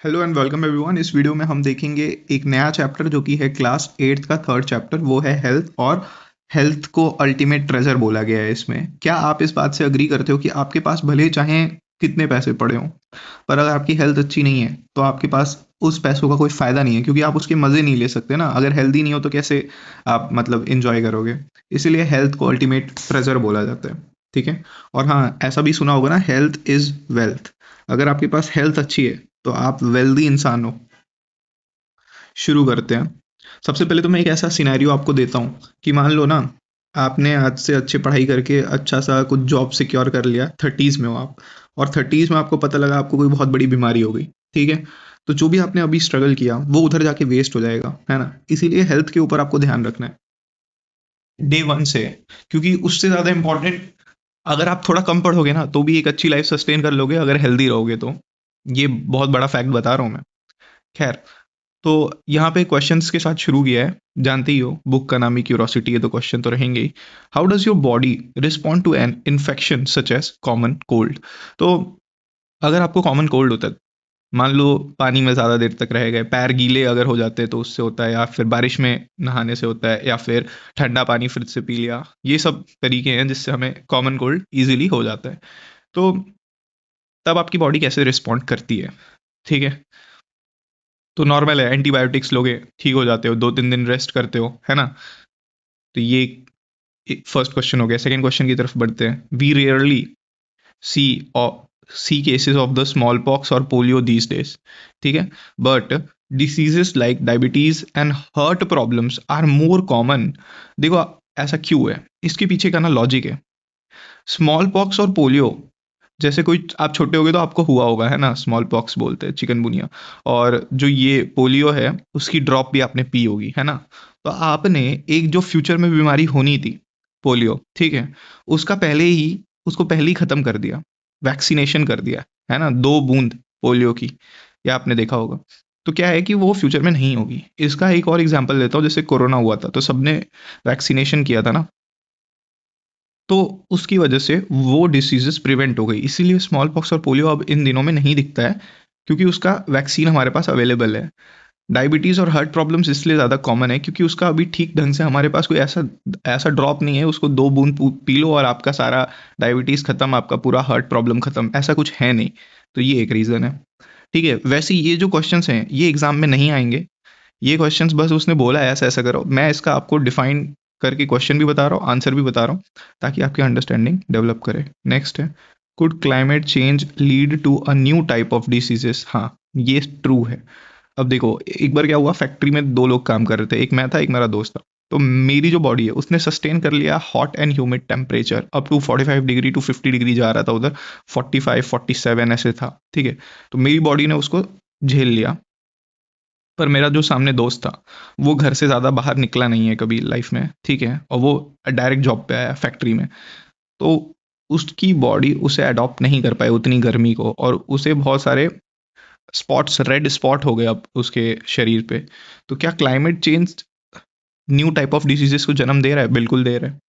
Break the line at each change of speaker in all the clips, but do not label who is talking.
Hello and welcome everyone. इस video में हम देखेंगे एक नया चैप्टर जो कि है क्लास 8th का थर्ड चैप्टर, वो है हेल्थ। और हेल्थ को अल्टीमेट ट्रेजर बोला गया है इसमें। क्या आप इस बात से अग्री करते हो कि आपके पास भले चाहे कितने पैसे पड़े हों, पर अगर आपकी हेल्थ अच्छी नहीं है तो आपके पास उस पैसों का कोई फ़ायदा नहीं है, क्योंकि आप उसके मज़े नहीं ले सकते ना। अगर हेल्दी नहीं हो तो कैसे आप मतलब इंजॉय करोगे। इसीलिए हेल्थ को अल्टीमेट ट्रेजर बोला जाता है। ठीक है। और हाँ, ऐसा भी सुना होगा ना, हेल्थ इज़ वेल्थ। अगर आपके पास हेल्थ अच्छी है तो आप वेल्दी इंसान हो। शुरू करते हैं। सबसे पहले तो मैं एक ऐसा सिनेरियो आपको देता हूँ कि मान लो ना, आपने आज से अच्छी पढ़ाई करके अच्छा सा कुछ जॉब सिक्योर कर लिया, 30s में हो आप, और 30s में आपको पता लगा आपको कोई बहुत बड़ी बीमारी हो गई। ठीक है। तो जो भी आपने अभी स्ट्रगल किया वो उधर जाके वेस्ट हो जाएगा, है ना। इसीलिए हेल्थ के ऊपर आपको ध्यान रखना है डे वन से। क्योंकि उससे ज़्यादा इंपॉर्टेंट, अगर आप थोड़ा कम पढ़ोगे ना तो भी एक अच्छी लाइफ सस्टेन कर लोगे अगर हेल्दी रहोगे तो। ये बहुत बड़ा फैक्ट बता रहा हूँ मैं। खैर, तो यहाँ पे क्वेश्चंस के साथ शुरू किया है। जानते ही हो बुक का नाम ही क्यूरोसिटी है, तो क्वेश्चन तो रहेंगे ही। How does your body respond to an infection such as common cold. तो अगर आपको कॉमन कोल्ड होता है, मान लो पानी में ज़्यादा देर तक रह गए, पैर गीले अगर हो जाते हैं तो उससे होता है, या फिर बारिश में नहाने से होता है, या फिर ठंडा पानी फ्रिज से पी लिया। ये सब तरीके हैं जिससे हमें कॉमन कोल्ड ईजिली हो जाता है। तो तब आपकी बॉडी कैसे रिस्पॉन्ड करती है। ठीक है। तो नॉर्मल है, एंटीबायोटिक्स लोगे ठीक हो जाते हो, 2-3 दिन रेस्ट करते हो, है ना। तो ये फर्स्ट क्वेश्चन हो गया। सेकंड क्वेश्चन की तरफ बढ़ते हैं। We rarely see see cases of the smallpox और पोलियो दीज डेज। ठीक है। But diseases like diabetes and heart problems are more common. देखो, ऐसा क्यों है, इसके पीछे का ना लॉजिक है। स्मॉल पॉक्स और पोलियो, जैसे कोई आप छोटे होगे तो आपको हुआ होगा, है ना। स्मॉल पॉक्स बोलते हैं चिकनगुनिया। और जो ये पोलियो है उसकी ड्रॉप भी आपने पी होगी, है ना। तो आपने एक जो फ्यूचर में बीमारी होनी थी, पोलियो, ठीक है, उसका पहले ही उसको पहले ही ख़त्म कर दिया, वैक्सीनेशन कर दिया, है ना। 2 बूंद पोलियो की, या आपने देखा होगा। तो क्या है कि वो फ्यूचर में नहीं होगी। इसका एक और एग्जांपल लेता हूँ। जैसे कोरोना हुआ था तो सबने वैक्सीनेशन किया था ना, तो उसकी वजह से वो डिसीजेस प्रिवेंट हो गई। इसीलिए स्मॉल पॉक्स और पोलियो अब इन दिनों में नहीं दिखता है, क्योंकि उसका वैक्सीन हमारे पास अवेलेबल है। डायबिटीज़ और हार्ट प्रॉब्लम्स इसलिए ज़्यादा कॉमन है क्योंकि उसका अभी ठीक ढंग से हमारे पास कोई ऐसा ऐसा ड्रॉप नहीं है। उसको 2 बूंद पी लो और आपका सारा डायबिटीज़ खत्म, आपका पूरा हार्ट प्रॉब्लम खत्म, ऐसा कुछ है नहीं। तो ये एक रीज़न है। ठीक है। वैसे ये जो क्वेश्चंस हैं ये एग्जाम में नहीं आएंगे। ये क्वेश्चंस बस उसने बोला है ऐसा ऐसा करो, मैं इसका आपको डिफाइन करके क्वेश्चन भी बता रहा हूँ, आंसर भी बता रहा हूँ, ताकि आपकी अंडरस्टैंडिंग डेवलप करे। नेक्स्ट है, could climate change lead to a new type of diseases. हाँ, ये ट्रू है। अब देखो, एक बार क्या हुआ, फैक्ट्री में 2 लोग काम कर रहे थे, एक मैं था एक मेरा दोस्त था। तो मेरी जो बॉडी है उसने सस्टेन कर लिया hot and humid temperature, up to 45 degree to 50 degree जा रहा था उधर, 45-47 ऐसे था। ठीक है। तो मेरी बॉडी ने उसको झेल लिया। पर मेरा जो सामने दोस्त था वो घर से ज़्यादा बाहर निकला नहीं है कभी लाइफ में, ठीक है, और वो डायरेक्ट जॉब पे आया फैक्ट्री में। तो उसकी बॉडी उसे अडॉप्ट नहीं कर पाई उतनी गर्मी को, और उसे बहुत सारे स्पॉट्स, रेड स्पॉट हो गए अब उसके शरीर पे। तो क्या climate change new type of diseases को जन्म दे रहा है? बिल्कुल दे रहा है।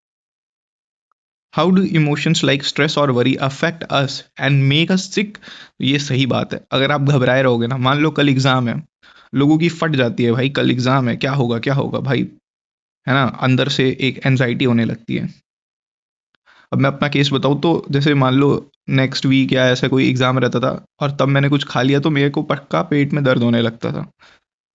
How do emotions like stress और worry affect us and make us sick. ये सही बात है। अगर आप घबराए रहोगे ना, मान लो कल एग्जाम है, लोगों की फट जाती है, भाई कल एग्जाम है, क्या होगा भाई, है ना। अंदर से एक एनजाइटी होने लगती है। अब मैं अपना केस बताऊँ तो जैसे मान लो नेक्स्ट वीक या ऐसा कोई एग्जाम रहता था, और तब मैंने कुछ खा लिया तो मेरे को पक्का पेट में दर्द होने लगता था,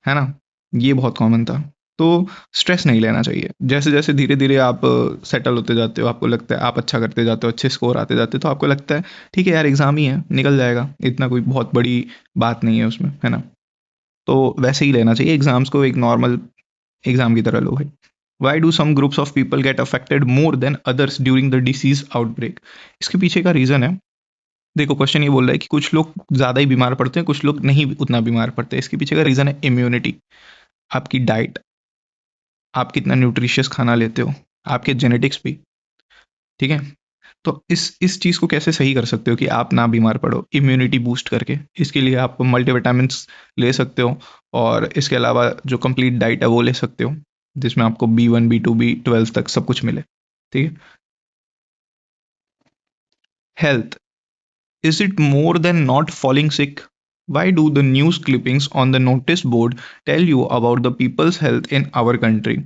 है ना। ये बहुत कॉमन था। तो स्ट्रेस नहीं लेना चाहिए। जैसे जैसे धीरे धीरे आप सेटल होते जाते हो, आपको लगता है आप अच्छा करते जाते हो, अच्छे स्कोर आते जाते हो, तो आपको लगता है ठीक है यार, एग्जाम ही है, निकल जाएगा, इतना कोई बहुत बड़ी बात नहीं है उसमें, है ना। तो वैसे ही लेना चाहिए एग्जाम्स को, एक नॉर्मल एग्जाम की तरह लो भाई। Why do some groups of people get affected more than others during the disease outbreak. इसके पीछे का रीज़न है, देखो क्वेश्चन ये बोल रहा है कि कुछ लोग ज़्यादा ही बीमार पड़ते हैं, कुछ लोग नहीं उतना बीमार पड़ते हैं। इसके पीछे का रीज़न है इम्यूनिटी, आपकी डाइट, आप कितना न्यूट्रिशियस खाना लेते हो, आपके जेनेटिक्स भी। ठीक है। तो इस चीज़ को कैसे सही कर सकते हो कि आप ना बीमार पड़ो इम्यूनिटी बूस्ट करके? इसके लिए आप मल्टीविटामिन्स ले सकते हो, और इसके अलावा जो कंप्लीट डाइट है वो ले सकते हो, जिसमें आपको B1 B2 B12 तक सब कुछ मिले। ठीक है। Health, is it more than not falling sick. Why do the news clippings on the notice board tell you about the people's health in our country?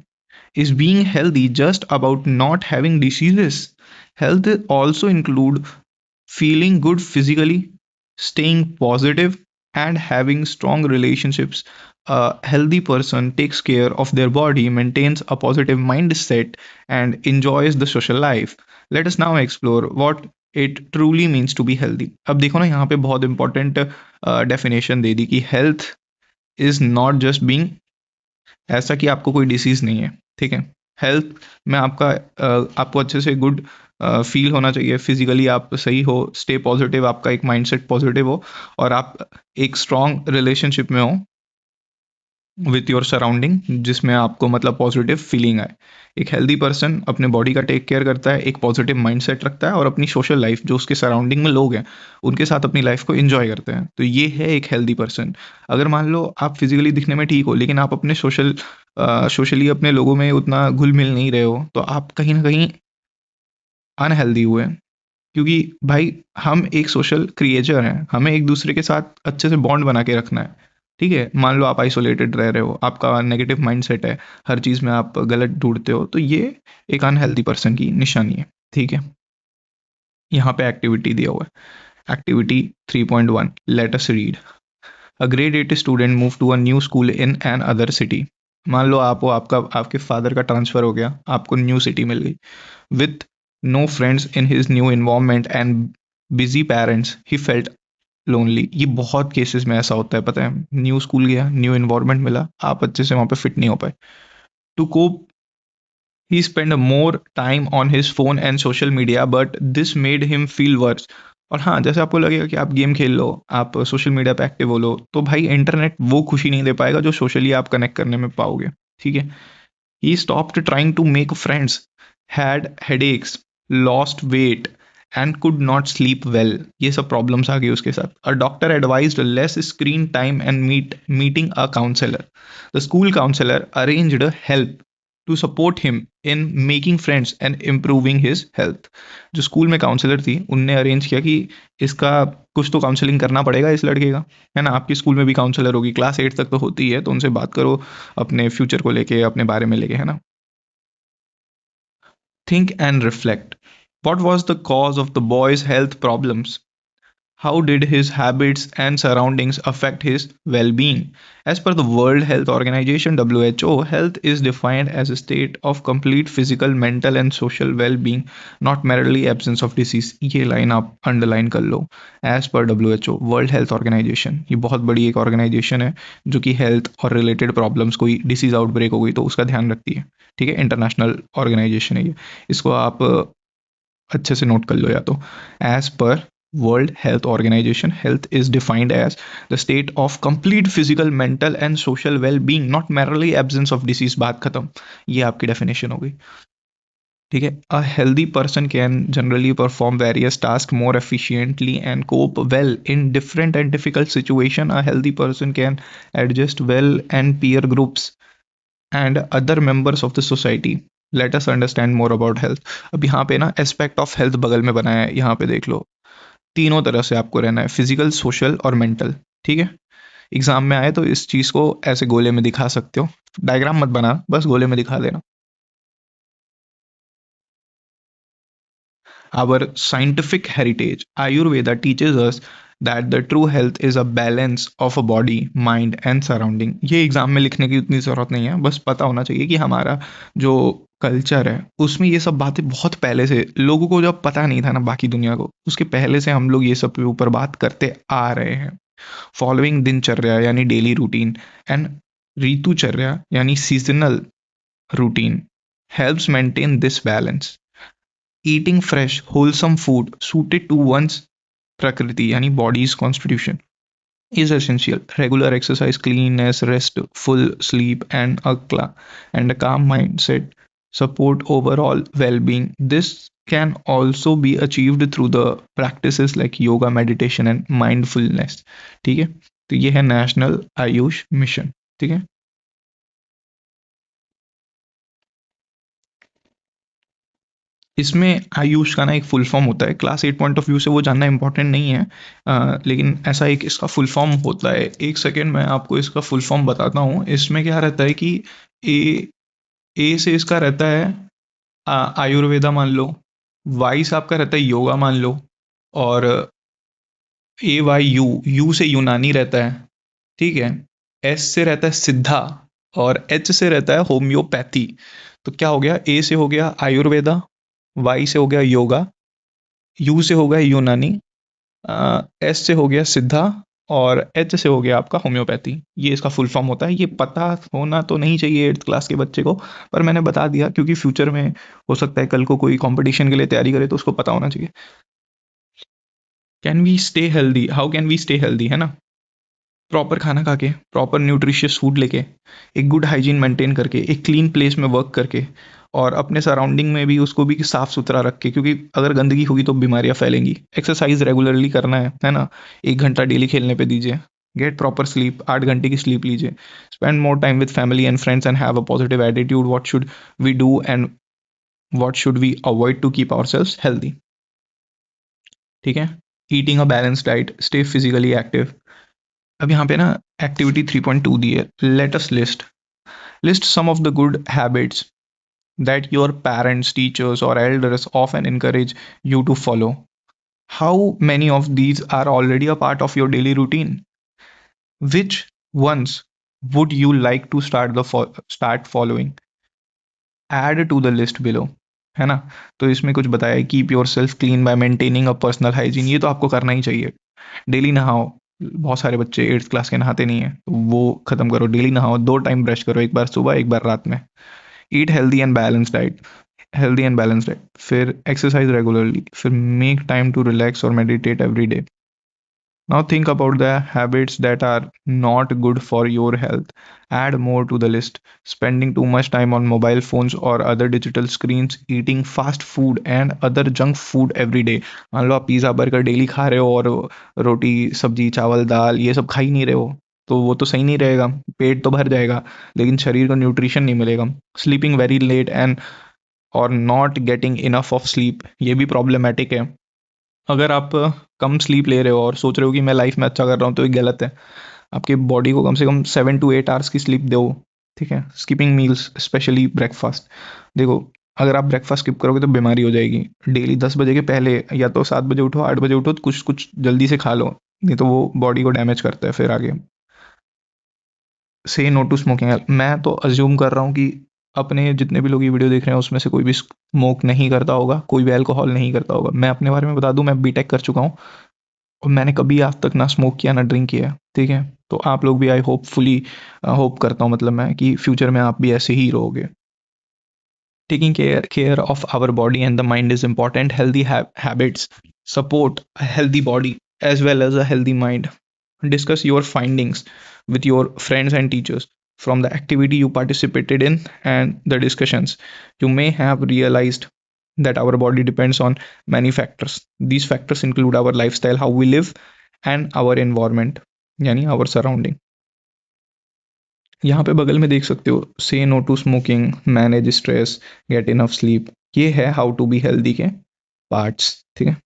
Is being healthy just about not having diseases? Health also include feeling good physically, staying positive, and having strong relationships. A healthy person takes care of their body, maintains a positive mindset, and enjoys the social life. Let us now explore what it truly means to be healthy. अब देखो ना, यहाँ पे बहुत important definition दे दी कि health is not just being, ऐसा कि आपको कोई डिसीज नहीं है, ठीक है। हेल्थ में आपका आपको अच्छे से गुड फील होना चाहिए, फिजिकली आप सही हो, स्टे पॉजिटिव, आपका एक माइंडसेट पॉजिटिव हो, और आप एक स्ट्रॉन्ग रिलेशनशिप में हो विथ योर सराउंडिंग, जिसमें आपको मतलब पॉजिटिव फीलिंग आए। एक हेल्दी पर्सन अपने बॉडी का टेक केयर करता है, एक पॉजिटिव माइंडसेट रखता है, और अपनी सोशल लाइफ, जो उसके सराउंडिंग में लोग हैं, उनके साथ अपनी लाइफ को एंजॉय करते हैं। तो ये है एक हेल्दी पर्सन। अगर मान लो आप फिजिकली दिखने में ठीक हो, लेकिन आप अपने सोशली अपने लोगों में उतना घुल मिल नहीं रहे हो, तो आप कहीं ना कहीं अनहेल्दी हुए हैं। क्योंकि भाई, हम एक सोशल क्रिएचर हैं, हमें एक दूसरे के साथ अच्छे से बॉन्ड बना के रखना है, ठीक है। मान लो आप आइसोलेटेड रह रहे हो, आपका नेगेटिव माइंडसेट है, हर चीज़ में आप गलत ढूंढते हो, तो ये एक अनहेल्दी पर्सन की निशानी है, ठीक है। यहाँ पे एक्टिविटी दिया हुआ है, activity 3.1, let us read. A grade 8 student move to a new school in another city. मान लो आप हो, आपका आपके फादर का ट्रांसफ़र हो गया, आपको न्यू सिटी मिल गई, with no friends in his new environment and busy parents, he felt lonely। ये बहुत केसेस में ऐसा होता है, पता है। न्यू स्कूल गया, न्यू एनवायरनमेंट मिला, आप अच्छे से वहाँ पे फिट नहीं हो पाए। To cope he spent more time on his phone and social media, but this made him feel worse। और हाँ, जैसे आपको लगेगा कि आप गेम खेल लो, आप सोशल मीडिया पे एक्टिव हो लो, तो भाई इंटरनेट वो खुशी नहीं दे पाएगा जो सोशली आप कनेक्ट करने में पाओगे, ठीक है। He stopped trying to make friends, had headaches, lost weight, and could not sleep well। ये सब प्रॉब्लम्स आ गई उसके साथ। A doctor advised less screen time and meeting a counselor। The school counselor arranged help to support him in making friends and improving his health। जो school में counsellor थी, उनने arrange किया कि इसका कुछ तो काउंसलिंग करना पड़ेगा इस लड़के का, है ना। आपके स्कूल में भी काउंसलर होगी, क्लास 8 तक तो होती है, तो उनसे बात करो अपने फ्यूचर को लेके, अपने बारे में लेके, है ना। Think and reflect. What was the cause of the boy's health problems? How did his habits and surroundings affect his well being? As per the World Health Organization (WHO), health is defined as a state of complete physical, mental, and social well being, not merely absence of disease। ये line आप underline कर लो। As पर WHO, world health organisation, ये बहुत बड़ी एक organisation है जो कि हेल्थ और रिलेटेड प्रॉब्लम्स, कोई डिसीज आउटब्रेक हो गई तो उसका ध्यान रखती है, ठीक है। इंटरनेशनल ऑर्गेनाइजेशन है ये, इसको आप अच्छे से नोट कर लो या तो। As per world health organisation, health is defined as the state of complete physical, mental and social well being, not merely absence of disease. बात खत्म, ये आपकी डेफिनेशन हो गई, ठीक है। A healthy person can generally perform various task more efficiently and cope well in different and difficult situation. A healthy person can adjust well and peer groups and other members of the society। let us understand more about health। अब यहाँ पे ना aspect of health बगल में बनाया है, यहाँ पे देख लो। तीनों तरह से आपको रहना है, फिजिकल, सोशल और मेंटल, ठीक है। एग्जाम में आए तो इस चीज़ को ऐसे गोले में दिखा सकते हो, डायग्राम मत बना, बस गोले में दिखा देना। Our scientific heritage, Ayurveda teaches us that the true health is a balance of a body, mind and surrounding। ये एग्जाम में लिखने की उतनी ज़रूरत नहीं है, बस पता होना चाहिए कि हमारा जो कल्चर है उसमें ये सब बातें बहुत पहले से, लोगों को जब पता नहीं था ना बाकी दुनिया को, उसके पहले से हम लोग ये सब के ऊपर बात करते आ रहे हैं। फॉलोइंग दिनचर्या यानी डेली रूटीन एंड ऋतुचर्या यानी seasonal routine helps maintain this balance. Eating fresh, wholesome food suited to one's prakriti, yani body's constitution, is essential. Regular exercise, cleanness, rest, full sleep, and a calm mindset support overall well-being. This can also be achieved through the practices like yoga, meditation, and mindfulness। ठीक है, तो ये है national Ayush mission, ठीक है। इसमें आयुष का ना एक फुल फॉर्म होता है, क्लास 8 पॉइंट ऑफ व्यू से वो जानना इंपॉर्टेंट नहीं है, लेकिन ऐसा एक इसका फुल फॉर्म होता है। एक सेकेंड मैं आपको इसका फुल फॉर्म बताता हूँ। इसमें क्या रहता है कि ए ए से इसका रहता है आयुर्वेदा मान लो, वाई से आपका रहता है योगा मान लो, और ए वाई यू, यू से यूनानी रहता है, ठीक है। एस से रहता है सिद्धा, और एच से रहता है होम्योपैथी। तो क्या हो गया, ए से हो गया आयुर्वेदा, वाई से हो गया योगा, यू से हो गया यूनानी, एस से हो गया सिद्धा, और एच से हो गया आपका होम्योपैथी। ये इसका फुल फॉर्म होता है। ये पता होना तो नहीं चाहिए 8th क्लास के बच्चे को, पर मैंने बता दिया क्योंकि फ्यूचर में हो सकता है कल को कोई कंपटीशन के लिए तैयारी करे तो उसको पता होना चाहिए। Can we stay healthy, how can we stay healthy, है ना। प्रॉपर खाना खा के, प्रॉपर न्यूट्रिशियस फूड लेके, एक गुड हाइजीन मेंटेन करके, एक क्लीन प्लेस में वर्क करके, और अपने सराउंडिंग में भी उसको भी साफ सुथरा रख के, क्योंकि अगर गंदगी होगी तो बीमारियां फैलेंगी। एक्सरसाइज रेगुलरली करना है ना। 1 घंटा डेली खेलने पे दीजिए। गेट प्रॉपर स्लीप, 8 घंटे की स्लीप लीजिए। Spend more time with family and friends and have a positive attitude, what should we do and what should we avoid to keep ourselves healthy. ठीक है। Eating a balance diet, stay physically active. अब यहाँ पे ना activity 3.2 दी है। Let us list some of the good habits that your parents, teachers, or elders often encourage you to follow. How many of these are already a part of your daily routine? Which ones would you like to start following? Add to the list below. है ना। तो इसमें कुछ बताया है, keep your self clean bye maintaining a personal hygiene. ये तो आपको करना ही चाहिए। डेली नहाओ। बहुत सारे बच्चे 8th क्लास के नहाते नहीं है, तो वो खत्म करो। डेली नहाओ, 2 टाइम ब्रश करो, एक बार सुबह एक बार रात में। Eat healthy and balance diet, healthy and balance diet. फिर एक्सरसाइज रेगुलरली। फिर मेक टाइम टू रिलैक्स और meditate every day. Now think about the habits that are not good for your health. Add more to the list. Spending too much time on mobile phones or other digital screens, eating fast food and other junk food every day. मान लो आप pizza burger daily खा रहे हो, और रोटी सब्जी चावल दाल ये सब खा ही नहीं रहे हो, तो वो तो सही नहीं रहेगा। पेट तो भर जाएगा, लेकिन शरीर को न्यूट्रिशन नहीं मिलेगा। स्लीपिंग वेरी लेट एंड और not getting enough of sleep, ये भी प्रॉब्लमेटिक है। अगर आप कम स्लीप ले रहे हो और सोच रहे हो कि मैं लाइफ में अच्छा कर रहा हूँ, तो ये गलत है। आपके बॉडी को कम से कम 7 to 8 आवर्स की स्लीप दो। ठीक है। Skipping meals, specially breakfast. देखो, अगर आप ब्रेकफास्ट स्किप करोगे तो बीमारी हो जाएगी। डेली 10 बजे के पहले या तो 7 बजे उठो, 8 बजे उठो, तो कुछ कुछ जल्दी से खा लो, नहीं तो वो बॉडी को डैमेज करता है फिर आगे। से नो टू स्मोकिंग। मैं तो अज्यूम कर रहा हूँ कि अपने जितने भी लोग ये वीडियो देख रहे हैं उसमें से कोई भी स्मोक नहीं करता होगा, कोई भी अल्कोहल नहीं करता होगा। मैं अपने बारे में बता दूं, मैं बीटेक कर चुका हूँ और मैंने कभी आज तक ना स्मोक किया ना ड्रिंक किया। ठीक है। तो आप लोग भी, आई होपफुली होप करता हूँ मतलब मैं, कि फ्यूचर में आप भी ऐसे ही रहोगे। Taking care of our body and the mind is important. Healthy habits support a healthy body as well as a healthy mind. Discuss your findings with your friends and teachers. From the activity you participated in and the discussions, you may have realized that our body depends on many factors. These factors include our lifestyle, how we live, and our environment, यानी our surrounding. यहाँ पे बगल में देख सकते हो, say no to smoking, manage stress, get enough sleep. ये है हाउ टू बी हेल्दी के पार्ट्स। ठीक है।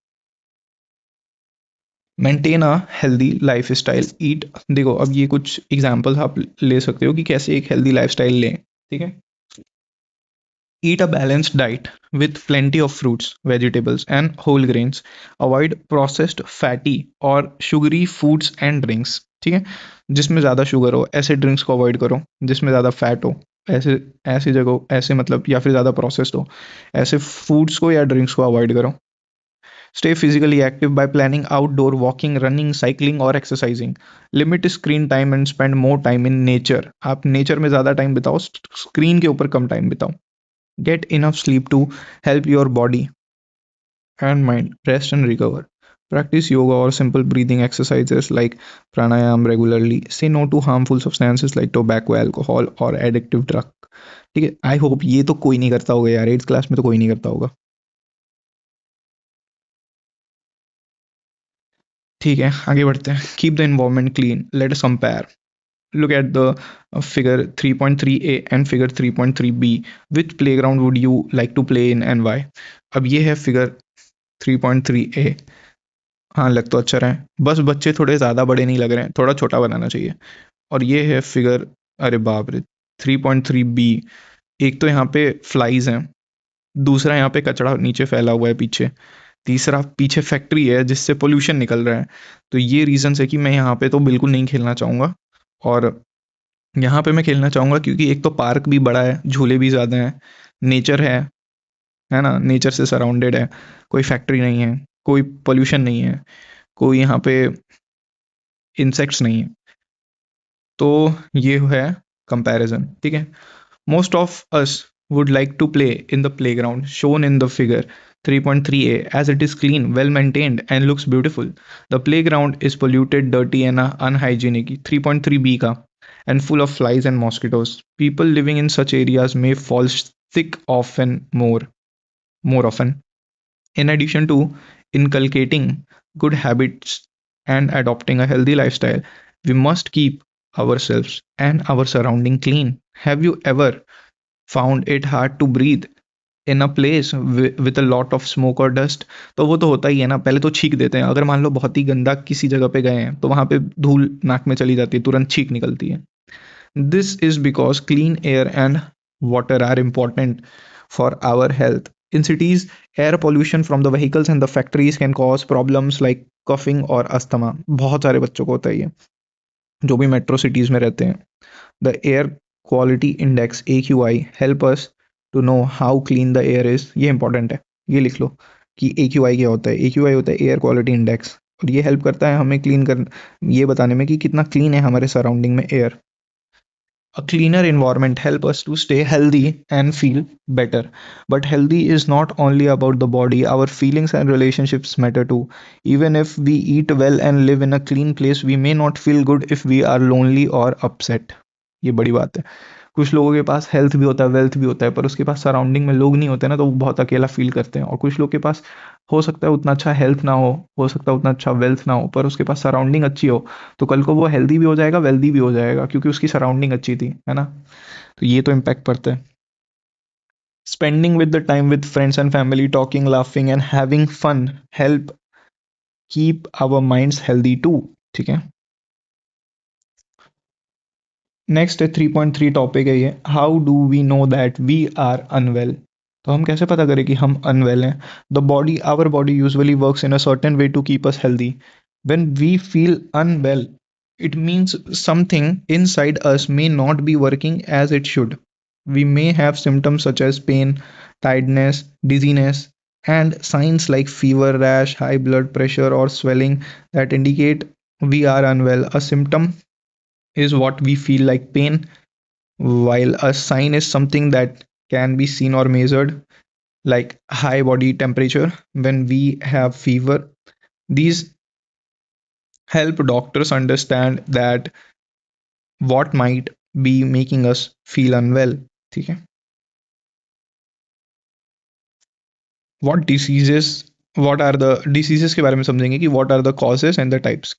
Maintain a healthy life style, eat. देखो, अब ये कुछ एग्जाम्पल्स आप ले सकते हो कि कैसे एक हेल्दी लाइफ स्टाइल लें। ठीक है। Eat a balanced diet with plenty of fruits, vegetables, and whole grains. Avoid processed, fatty और sugary foods and drinks. ठीक है। जिसमें ज़्यादा शुगर हो ऐसे ड्रिंक्स को अवॉइड करो। जिसमें ज़्यादा फैट हो ऐसे ऐसी जगह, ऐसे मतलब, या फिर ज़्यादा प्रोसेस्ड हो ऐसे फूड्स को या ड्रिंक्स को अवॉइड करो। Stay physically active by planning outdoor walking, running, cycling और exercising. Limit screen time and spend more time in nature. आप नेचर में ज़्यादा टाइम बिताओ, स्क्रीन के ऊपर कम time बिताओ। Get enough sleep to help your body and mind rest and recover. Practice yoga or simple breathing exercises like pranayam regularly. Say no to harmful substances like tobacco, alcohol or addictive drug. ठीक है। I hope ये तो कोई नहीं करता होगा यार, 8th class में तो कोई नहीं करता होगा। ठीक है, आगे बढ़ते हैं। Keep the environment clean, let us compare. look at the figure 3.3a and figure 3.3b. Which playground would you like to play in and why? अब ये है फिगर 3.3a। हाँ, लग तो अच्छा रहा है, बस बच्चे थोड़े ज़्यादा बड़े नहीं लग रहे हैं, थोड़ा छोटा बनाना चाहिए। और ये है फिगर, अरे बाप रे, 3.3b। एक तो यहाँ पे फ्लाइज हैं, दूसरा यहाँ पे कचरा नीचे फैला हुआ है पीछे, तीसरा पीछे फैक्ट्री है जिससे पोल्यूशन निकल रहा है। तो ये रीज़न है कि मैं यहाँ पे तो बिल्कुल नहीं खेलना चाहूँगा। और यहाँ पे मैं खेलना चाहूँगा क्योंकि एक तो पार्क भी बड़ा है, झूले भी ज़्यादा हैं, नेचर है ना, नेचर से सराउंडेड है, कोई फैक्ट्री नहीं है, कोई पोल्यूशन नहीं है, कोई यहाँ पे इंसेक्ट्स नहीं है। तो ये है कंपैरिजन, ठीक है। Most of us would like to play in the playground shown in the figure 3.3a as it is clean, well maintained and looks beautiful. The playground is polluted, dirty and unhygienic 3.3b का and full of flies and mosquitoes. People living in such areas may fall sick often more often. In addition to inculcating good habits and adopting a healthy lifestyle, we must keep ourselves and our surrounding clean. Have you ever found it hard to breathe in a place with a lot of smoke or dust? तो वो तो होता ही है ना, पहले तो छींक देते हैं, अगर मान लो बहुत ही गंदा किसी जगह पे गए हैं तो वहां पे धूल नाक में चली जाती है, तुरंत छींक निकलती है। This is because clean air and water are important for our health. In cities, air pollution from the vehicles and the factories can cause problems like coughing और अस्थमा। बहुत सारे बच्चों को होता है ये, जो भी मेट्रो सिटीज़ में रहते हैं। The air quality index AQI help us to know how clean the air is. ये इंपॉर्टेंट है, ये लिख लो कि AQI क्या होता है। AQI होता है एयर क्वालिटी इंडेक्स, और ये हेल्प करता है हमें क्लीन कर, ये बताने में कि कितना क्लीन है हमारे सराउंडिंग में air. A cleaner environment help us to stay healthy and feel better. But healthy is not only about the body, our feelings and relationships matter too. Even if we eat well and live in a clean place, we may not feel good if we are lonely or upset. ये बड़ी बात है। कुछ लोगों के पास health भी होता है, वेल्थ भी होता है, पर उसके पास सराउंडिंग में लोग नहीं होते ना, तो वो बहुत अकेला फील करते हैं। और कुछ लोग के पास हो सकता है उतना अच्छा हेल्थ ना हो सकता है उतना अच्छा वेल्थ ना हो, पर उसके पास सराउंडिंग अच्छी हो, तो कल को वो हेल्दी भी हो जाएगा, वेल्दी भी हो जाएगा, क्योंकि उसकी सराउंडिंग अच्छी थी, है ना। तो ये तो इम्पैक्ट पड़ता है। Spending with the time with friends and family, talking, laughing and having fun help keep our minds healthy too, ठीक है। नेक्स्ट है 3.3 टॉपिक है ये, how do we know that we are unwell. तो हम कैसे पता करें कि हम अनवेल हैं? The body, our body usually works in a certain way to keep us healthy. When we feel unwell, it means something inside us may not be working as it should. We may have symptoms such as pain, tiredness, dizziness, and signs like fever, rash, high blood pressure, or swelling that indicate we are unwell. A symptom is what we feel like pain, while a sign is something that can be seen or measured, like high body temperature. When we have fever, these help doctors understand that what might be making us feel unwell, ठीक है। what diseases what are the diseases के बारे में समझेंगे कि what are the causes and the types।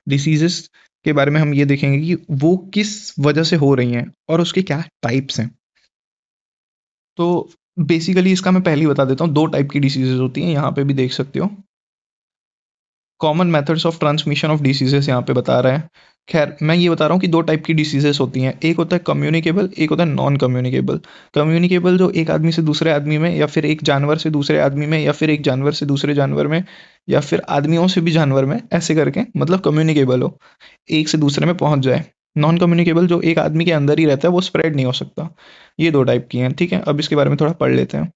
diseases के बारे में हम ये देखेंगे कि वो किस वजह से हो रही हैं और उसके क्या टाइप्स हैं। तो बेसिकली इसका मैं पहले ही बता देता हूँ, दो टाइप की डिसीजेज होती हैं, यहाँ पे भी देख सकते हो। Common methods of transmission of diseases यहाँ पे बता रहा है। खैर, मैं ये बता रहा हूँ कि दो टाइप की डिसीजेस होती हैं, एक होता है कम्युनिकेबल, एक होता है नॉन कम्युनिकेबल। कम्युनिकेबल जो एक आदमी से दूसरे आदमी में, या फिर एक जानवर से दूसरे आदमी में, या फिर एक जानवर से दूसरे जानवर में, या फिर आदमियों से भी जानवर में, ऐसे करके मतलब कम्युनिकेबल हो, एक से दूसरे में पहुंच जाए। नॉन कम्युनिकेबल जो एक आदमी के अंदर ही रहता है, वो स्प्रेड नहीं हो सकता। ये दो टाइप की हैं, ठीक है। अब इसके बारे में थोड़ा पढ़ लेते हैं।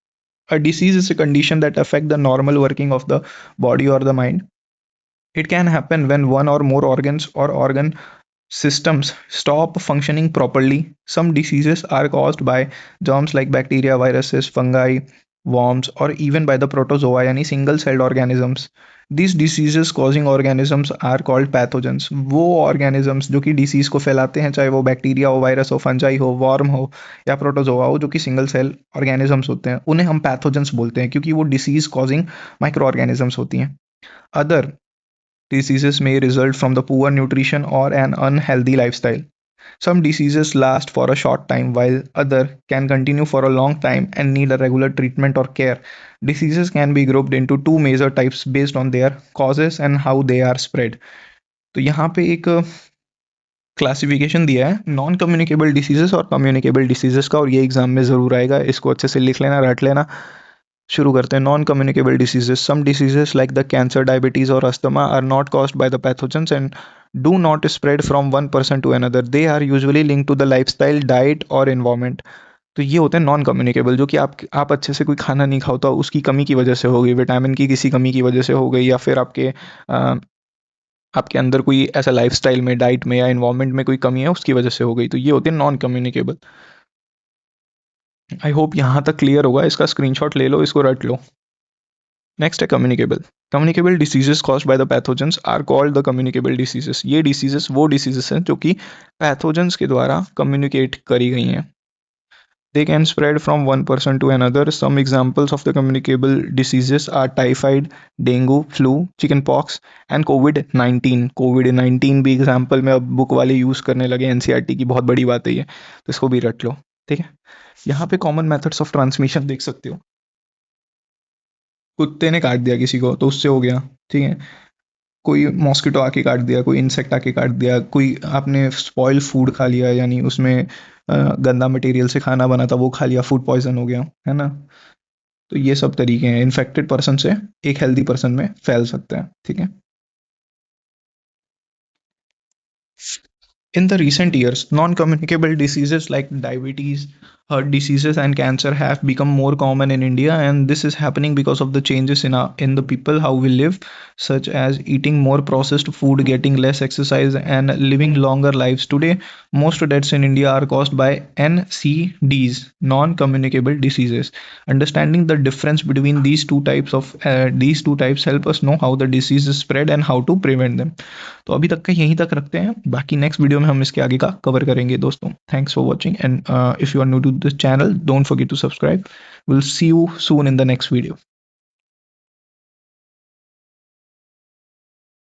A disease is a condition that affect the normal working of the body और the mind. It can happen when one or more organs or organ systems stop functioning properly. Some diseases are caused by germs like bacteria, viruses, fungi, worms, or even by the protozoa, यानी single celled organisms. These diseases causing organisms are called pathogens. वो organisms जो कि disease को फैलाते हैं, चाहे वो bacteria हो, वायरस हो, फंजाई हो, वर्म हो, या प्रोटोजोआ हो, जो कि सिंगल सेल ऑर्गेनिजम्स होते हैं, उन्हें हम पैथोजेंस बोलते हैं, क्योंकि वो डिसीज कॉजिंग माइक्रो ऑर्गेनिजम्स होती हैं। Other diseases may result from the poor nutrition or an unhealthy lifestyle. Some diseases last for a short time while other can continue for a long time and need a regular treatment or care. Diseases can be grouped into two major types based on their causes and how they are spread. तो यहाँ पे एक classification दिया है non communicable diseases और communicable diseases का, और ये एग्जाम में ज़रूर आएगा, इसको अच्छे से लिख लेना, रट लेना। शुरू करते हैं। Non communicable diseases, some diseases like the cancer, diabetes और asthma are not caused by the pathogens and do not spread from one person to another. They are usually link to the lifestyle, diet और environment. तो ये होते हैं non communicable, जो कि आप अच्छे से कोई खाना नहीं खाओ तो उसकी कमी की वजह से हो गई, विटामिन की किसी कमी की वजह से हो गई, या फिर आपके अंदर कोई ऐसा लाइफस्टाइल में, डाइट में या एनवायरमेंट में कोई कमी है उसकी वजह से हो गई, तो ये होते हैं नॉन कम्युनिकेबल। आई होप यहाँ तक क्लियर होगा, इसका स्क्रीनशॉट ले लो, इसको रट लो। नेक्स्ट है communicable. Communicable diseases caused by the pathogens are called the communicable diseases. ये डिसीजेस वो डिसीजेस हैं जो कि पैथोजेंस के द्वारा कम्युनिकेट करी गई हैं। They can spread from one person to another. Some examples of the communicable diseases are typhoid, dengue, flu, chickenpox and COVID-19. COVID-19 भी एग्जाम्पल में अब बुक वाले यूज़ करने लगे, एनसीईआरटी की बहुत बड़ी बात है ये, तो इसको भी रट लो। ठीक है, यहाँ पे कॉमन मेथड्स ऑफ ट्रांसमिशन देख सकते हो। कुत्ते ने काट दिया किसी को तो उससे हो गया, ठीक है। कोई मॉस्किटो आके काट दिया, कोई इंसेक्ट आके काट दिया, कोई आपने स्पॉइल फूड खा लिया, यानी उसमें गंदा मटेरियल से खाना बना था वो खा लिया, फूड पॉइजन हो गया, है ना। तो ये सब तरीके हैं, इन्फेक्टेड पर्सन से एक हेल्दी पर्सन में फैल सकता है। ठीक है। In the recent years, non-communicable diseases like diabetes, heart diseases, and cancer have become more common in India, and this is happening because of the changes in the people how we live, such as eating more processed food, getting less exercise, and living longer lives. Today, most deaths in India are caused by NCDs, non-communicable diseases. Understanding the difference between these two types help us know how the disease is spread and how to prevent them. तो अभी तक का यहीं तक रखते हैं, बाकी next video में हम इसके आगे का कवर करेंगे दोस्तों। Thanks for watching and if you are new to this channel don't forget to subscribe. Will see you soon in the next video.